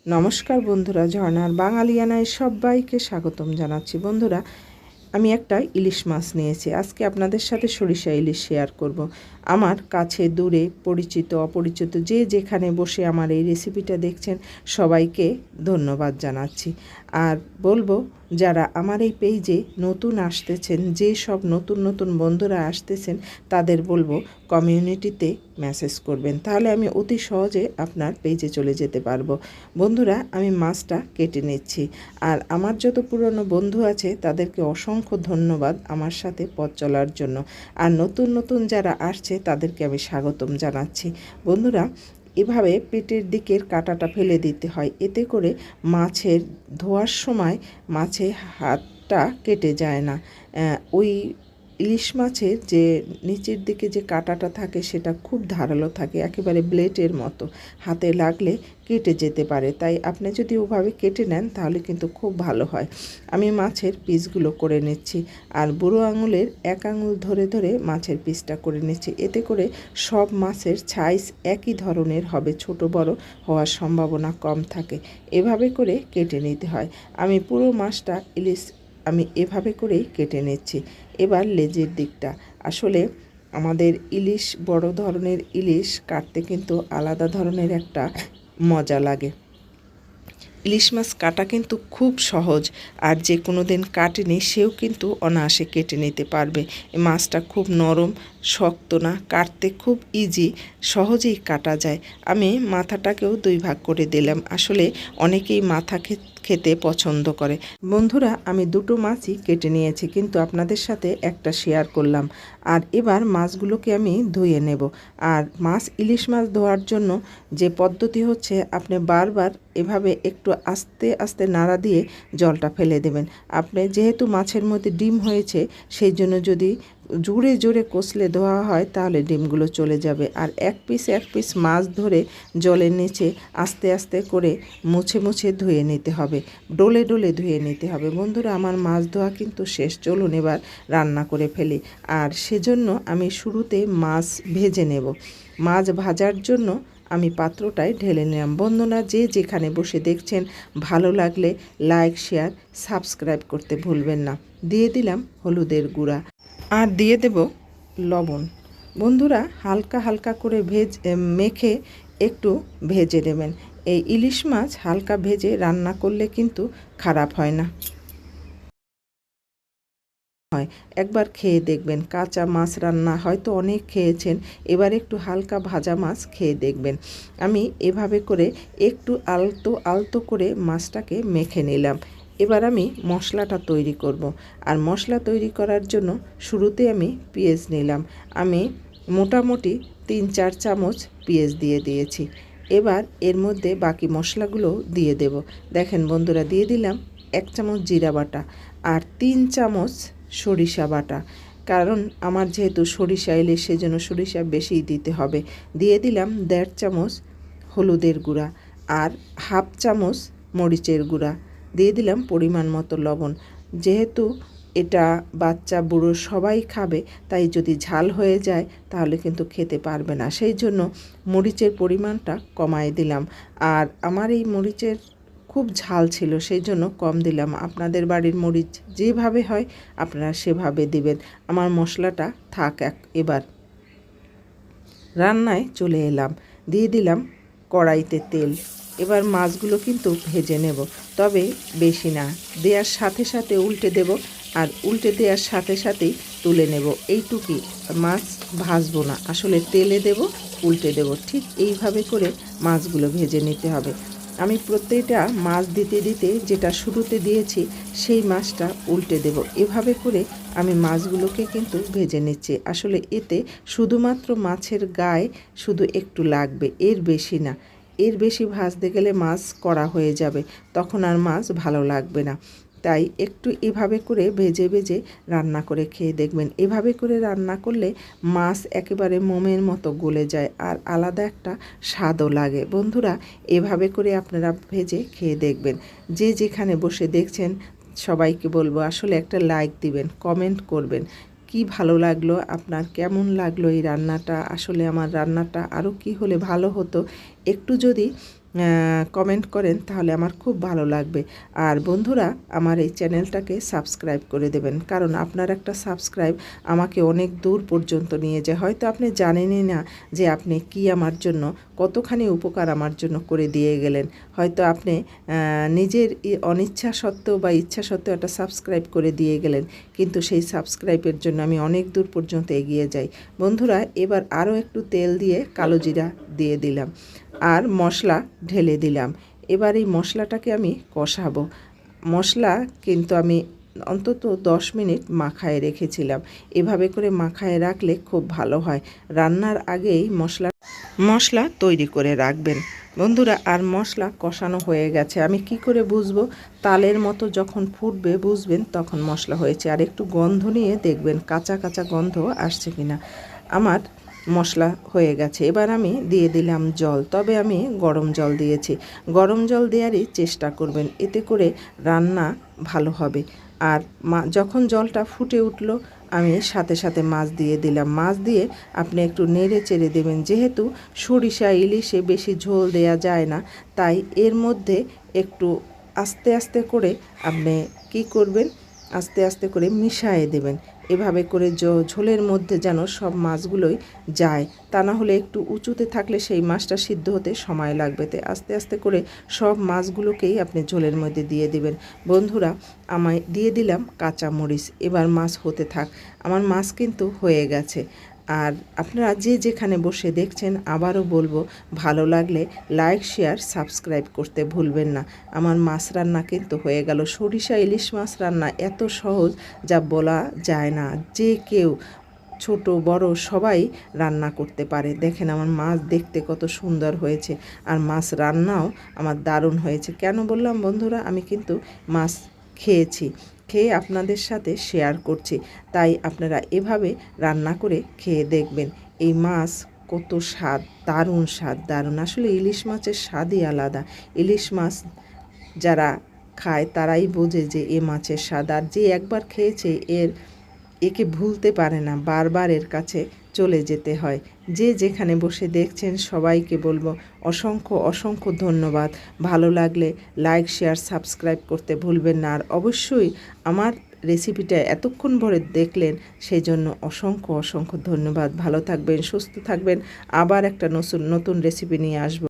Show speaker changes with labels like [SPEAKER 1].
[SPEAKER 1] নমস্কার বন্ধুরা, ঝর্ণার বাঙালিয়ানায় সবাইকে স্বাগতম জানাচ্ছি। বন্ধুরা, আমি একটা ইলিশ মাছ নিয়েছি। আজকে আপনাদের সাথে সরিষা ইলিশ শেয়ার করব। আমার কাছে দূরে পরিচিত অপরিচিত যে যেখানে বসে আমার এই রেসিপিটা দেখছেন সবাইকে ধন্যবাদ জানাচ্ছি। আর বলবো, যারা আমার এই পেজে নতুন আসতেছেন, যে সব নতুন নতুন বন্ধুরা আসতেছেন, তাদের বলবো কমিউনিটিতে মেসেজ করবেন, তাহলে আমি অতি সহজে আপনার পেজে চলে যেতে পারবো। বন্ধুরা, আমি মাছটা কেটে নিচ্ছি। আর আমার যত পুরনো বন্ধু আছে তাদেরকে অসংখ্য ধন্যবাদ আমার সাথে পথ চলার জন্য। আর নতুন নতুন যারা আসছে তাদেরকে আমি স্বাগতম জানাচ্ছি। বন্ধুরা, এভাবে পেটের দিকের কাঁটাটা ফেলে দিতে হয়, এতে করে মাছের ধোয়ার সময় মাছের হাতটা কেটে যায় না। ওই ইলিশ মাছের যে নিচের দিকে যে কাঁটাটা থাকে সেটা খুব ধারালো থাকে, একেবারে ব্লেডের মতো, হাতে লাগলে কেটে যেতে পারে। তাই আপনি যদি ওভাবে কেটে নেন তাহলে কিন্তু খুব ভালো হয়। আমি মাছের পিসগুলো করে নিচ্ছি, আর বুড়ো আঙুলের এক আঙুল ধরে ধরে মাছের পিসটা করে নিচ্ছি। এতে করে সব মাছের সাইজ একই ধরনের হবে, ছোট বড় হওয়ার সম্ভাবনা কম থাকে। এভাবে করে কেটে নিতে হয়। আমি পুরো মাছটা ইলিশ আমি এভাবে করেই কেটে নিচ্ছি। এবার লেজের দিকটা, আসলে আমাদের ইলিশ, বড় ধরনের ইলিশ কাটতে কিন্তু আলাদা ধরনের একটা মজা লাগে। ইলিশ মাছ কাটা কিন্তু খুব সহজ, আর যে কোনো দিন কাটেনি সেও কিন্তু অনায়াসে কেটে নিতে পারবে। এই মাছটা খুব নরম, শক্ত না, কাটতে খুব ইজি, সহজেই কাটা যায়। আমি মাথাটাকেও দুই ভাগ করে দিলাম, আসলে অনেকেই মাথা খেতে পছন্দ করে। বন্ধুরা, আমি দুটো মাছই কেটে নিয়েছি, কিন্তু আপনাদের সাথে একটা শেয়ার করলাম। আর এবার মাছগুলোকে আমি ধুয়ে নেব। আর ইলিশ মাছ ধোয়ার জন্য যে পদ্ধতি হচ্ছে, আপনি বারবার এভাবে একটু আস্তে আস্তে নাড়া দিয়ে জলটা ফেলে দেবেন। আপনি যেহেতু মাছের মধ্যে ডিম হয়েছে, সেই জন্য যদি জোরে জোরে কষলে ধোয়া হয় তাহলে ডিমগুলো চলে যাবে। আর এক পিস মাছ ধরে জলের নিচে আস্তে আস্তে করে মুছে মুছে ধুয়ে নিতে হবে, ডলে ডলে ধুয়ে নিতে হবে। বন্ধুরা, আমার মাছ ধোয়া কিন্তু শেষ, চলুন এবার রান্না করে ফেলি। আর সেজন্য আমি শুরুতে মাছ ভেজে নেব। মাছ ভাজার জন্য আমি পাত্রটায় ঢেলে নিলাম। বন্ধুরা, যে যেখানে বসে দেখছেন, ভালো লাগলে লাইক, শেয়ার, সাবস্ক্রাইব করতে ভুলবেন না। দিয়ে দিলাম হলুদের গুঁড়া, আর দিয়ে দেব লবণ। বন্ধুরা, হালকা হালকা করে মেখে একটু ভেজে দেবেন। এই ইলিশ মাছ হালকা ভেজে রান্না করলে কিন্তু খারাপ হয় না। একবার খেয়ে দেখবেন, কাঁচা মাছ রান্না হয়তো অনেক খেয়েছেন, এবার একটু হালকা ভাজা মাছ খেয়ে দেখবেন। আমি এভাবে করে একটু আলতো আলতো করে মাছটাকে মেখে নিলাম। এবার আমি মশলাটা তৈরি করব। আর মশলা তৈরি করার জন্য শুরুতে আমি পেঁয়াজ নিলাম। আমি মোটামুটি 3-4 চামচ পেঁয়াজ দিয়ে দিয়েছি। এবার এর মধ্যে বাকি মশলাগুলো দিয়ে দেব। দেখেন বন্ধুরা, দিয়ে দিলাম 1 চামচ জিরা বাটা, আর 3 চামচ সরিষা বাটা। কারণ আমার যেহেতু সরিষা ইলিশ, সেজন্য সরিষা বেশিই দিতে হবে। দিয়ে দিলাম 1.5 চামচ হলুদের গুঁড়া, আর 1/2 চামচ মরিচের গুঁড়া। দিয়ে দিলাম পরিমাণ মতো লবণ। যেহেতু এটা বাচ্চা বুড়ো সবাই খাবে, তাই যদি ঝাল হয়ে যায় তাহলে কিন্তু খেতে পারবে না, সেই জন্য মরিচের পরিমাণটা কমায় দিলাম। আর আমার এই মরিচের খুব ঝাল ছিল, সেই জন্য কম দিলাম। আপনাদের বাড়ির মরিচ যেভাবে হয় আপনারা সেভাবে দিবেন। আমার মশলাটা থাক। এবার রান্নায় চলে এলাম। দিয়ে দিলাম কড়াইতে তেল। এবার মাছগুলো কিন্তু ভেজে নেব, তবে বেশি না, দেওয়ার সাথে সাথে উল্টে দেব, আর উল্টে দেওয়ার সাথে সাথেই তুলে নেব। এইটুকুই, মাছ ভাজবো না, আসলে তেলে দেব, উল্টে দেব। ঠিক এইভাবে করে মাছগুলো ভেজে নিতে হবে। আমি প্রত্যেকটা মাছ দিতে দিতে যেটা শুরুতে দিয়েছি সেই মাছটা উল্টে দেব। এভাবে করে আমি মাছগুলোকে কিন্তু ভেজে নিচ্ছি। আসলে এতে শুধুমাত্র মাছের গায়ে শুধু একটু লাগবে, এর বেশি না। এর বেশি ভাজতে গেলে মাছ কড়া হয়ে যাবে, তখন আর মাছ ভালো লাগবে না। তাই একটু এভাবে করে ভেজে ভেজে রান্না করে খেয়ে দেখবেন। এভাবে করে রান্না করলে মাছ একেবারে মোমের মতো গলে যায়, আর আলাদা একটা স্বাদও লাগে। বন্ধুরা, এভাবে করে আপনারা ভেজে খেয়ে দেখবেন। যে যেখানে বসে দেখছেন সবাইকে বলবো, আসলে একটা লাইক দিবেন, কমেন্ট করবেন, কি ভালো লাগলো, আপনার কেমন লাগলো এই রান্নাটা, আসলে আমার রান্নাটা আরও কি হলে ভালো হতো, একটু যদি কমেন্ট করেন তাহলে আমার খুব ভালো লাগবে। আর বন্ধুরা আমার এই চ্যানেলটাকে সাবস্ক্রাইব করে দেবেন, কারণ আপনার একটা সাবস্ক্রাইব আমাকে অনেক দূর পর্যন্ত নিয়ে যায়। হয়তো আপনি জানেনই না যে আপনি কি আমার জন্য কতখানি উপকার আমার জন্য করে দিয়ে গেলেন। হয়তো আপনি নিজের অনিচ্ছা সত্ত্বেও বা ইচ্ছা সত্ত্বেও একটা সাবস্ক্রাইব করে দিয়ে গেলেন, কিন্তু সেই সাবস্ক্রাইবের জন্য আমি অনেক দূর পর্যন্ত এগিয়ে যাই। বন্ধুরা এবার আরও একটু তেল দিয়ে কালো জিরা দিয়ে দিলাম আর মশলা ঢেলে দিলাম। এবার এই মশলাটাকে আমি কষাবো। মশলা কিন্তু আমি অন্তত 10 মিনিট মাখায় রেখেছিলাম। এভাবে করে মাখায় রাখলে খুব ভালো হয়। রান্নার আগেই মশলা তৈরি করে রাখবেন বন্ধুরা। আর মশলা কষানো হয়ে গেছে। আমি কি করে বুঝবো? তালের মতো যখন ফুটবে বুঝবেন তখন মশলা হয়েছে। আর একটু গন্ধ নিয়ে দেখবেন কাঁচা কাঁচা গন্ধ আসছে কিনা। আমার মশলা হয়ে গেছে। এবার আমি দিয়ে দিলাম জল, তবে আমি গরম জল দিয়েছি। গরম জল দেওয়ারই চেষ্টা করবেন, এতে করে রান্না ভালো হবে। আর যখন জলটা ফুটে উঠল আমি সাথে সাথে মাছ দিয়ে দিলাম। মাছ দিয়ে আপনি একটু নেড়ে চেড়ে দেবেন। যেহেতু সরিষা ইলিশে বেশি ঝোল দেয়া যায় না, তাই এর মধ্যে একটু আস্তে আস্তে করে আপনি কি করবেন, আস্তে আস্তে করে মিশিয়ে দেবেন। এভাবে করে ঝোলের মধ্যে যেন সব মাছগুলোই যায়, তা না হলে একটু উঁচুতে থাকলে সেই মাছটা সিদ্ধ হতে সময় লাগবে। তাই আস্তে আস্তে করে সব মাছগুলোকেই আপনি ঝোলের মধ্যে দিয়ে দিবেন। বন্ধুরা আমায় দিয়ে দিলাম কাঁচা মরিচ। এবার মাছ হতে থাক। আমার মাছ কিন্তু হয়ে গেছে। আর আপনারা যে যেখানে বসে দেখছেন আবারও বলবো, ভালো লাগলে লাইক শেয়ার সাবস্ক্রাইব করতে ভুলবেন না। আমার মাছ রান্না কিন্তু হয়ে গেল। সরিষা ইলিশ মাছ রান্না এত সহজ যা বলা যায় না। যে কেউ ছোট বড় সবাই রান্না করতে পারে। দেখেন আমার মাছ দেখতে কত সুন্দর হয়েছে, আর মাছ রান্নাও আমার দারুণ হয়েছে। কেন বললাম বন্ধুরা, আমি কিন্তু মাছ খেয়েছি, খেয়ে আপনাদের সাথে শেয়ার করছি। তাই আপনারা এভাবে রান্না করে খেয়ে দেখবেন। এই মাছ কত স্বাদ, দারুণ স্বাদ, দারুণ। আসলে ইলিশ মাছের স্বাদই আলাদা। ইলিশ মাছ যারা খায় তারাই বোঝে যে এ মাছের স্বাদ। আর যে একবার খেয়েছে একে ভুলতে পারে না, বারবার এর কাছে চলে যেতে হয়। যে যেখানে বসে দেখছেন সবাইকে বলবো অসংখ্য অসংখ্য ধন্যবাদ। ভালো লাগলে লাইক শেয়ার সাবস্ক্রাইব করতে ভুলবেন না। আর অবশ্যই আমার রেসিপিটা এতক্ষণ ভরে দেখলেন সেই জন্য অসংখ্য অসংখ্য ধন্যবাদ। ভালো থাকবেন, সুস্থ থাকবেন। আবার একটা নতুন রেসিপি নিয়ে আসবো।